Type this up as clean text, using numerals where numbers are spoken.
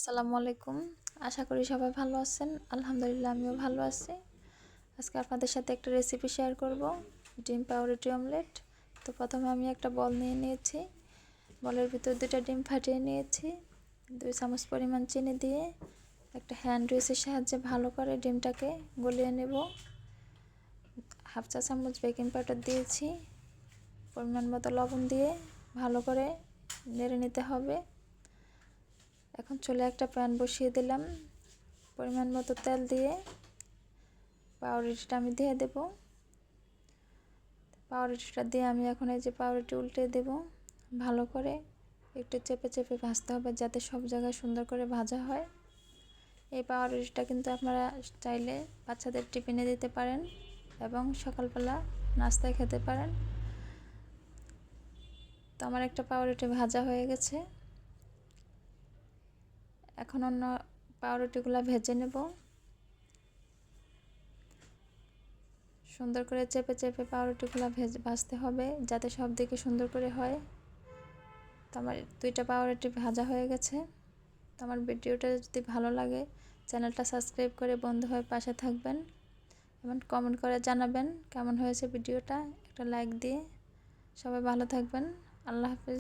আসসালামু আলাইকুম। আশা করি সবাই ভালো আছেন। আলহামদুলিল্লাহ আমিও ভালো আছি। আজকে আপনাদের সাথে একটা রেসিপি শেয়ার করব, ডিম পাউরুটি অমলেট। তো প্রথমে আমি একটা বল নিয়ে নিয়েছি। বলের ভিতর 2টা ডিম ফাটিয়ে নিয়েছি। 2 চামচ পরিমাণ চিনি দিয়ে একটা হ্যান্ড উইচের সাহায্যে ভালো করে ডিমটাকে গলিয়ে নেব। হাফ চা চামচ বেকিং পাউডার দিয়েছি। পরিমাণ মতো লবণ দিয়ে ভালো করে নেড়ে নিতে হবে। এখন চুলে একটা প্যান বসিয়ে দিলাম। পরিমাণ মতো তেল দিয়ে পাউরুটিটা আমি দিয়ে দেব। পাউরুটিটা দিয়ে আমি এখন এই যে পাউরুটি উল্টে দেব। ভালো করে একটু চেপে চেপে ভাজতে হবে যাতে সব জায়গায় সুন্দর করে ভাজা হয়। এই পাউরুটিটা কিন্তু আপনারা চাইলে বাচ্চাদের টিফিনে দিতে পারেন এবং সকালবেলা নাস্তায় খেতে পারেন। তো আমার একটা পাউরুটি ভাজা হয়ে গেছে। এখন অন্য পাউরুটিগুলো ভেজে নেব। সুন্দর করে চেপে চেপে পাউরুটিগুলো ভাজতে হবে যাতে সব দিকে সুন্দর করে হয়। তো আমার 2টা পাউরুটি ভাজা হয়ে গেছে। তো আমার ভিডিওটা যদি ভালো লাগে চ্যানেলটা সাবস্ক্রাইব করে বন্ধু হয়ে পাশে থাকবেন এবং কমেন্ট করে জানাবেন কেমন হয়েছে ভিডিওটা। একটা লাইক দিয়ে সবাই ভালো থাকবেন। আল্লাহ হাফেজ।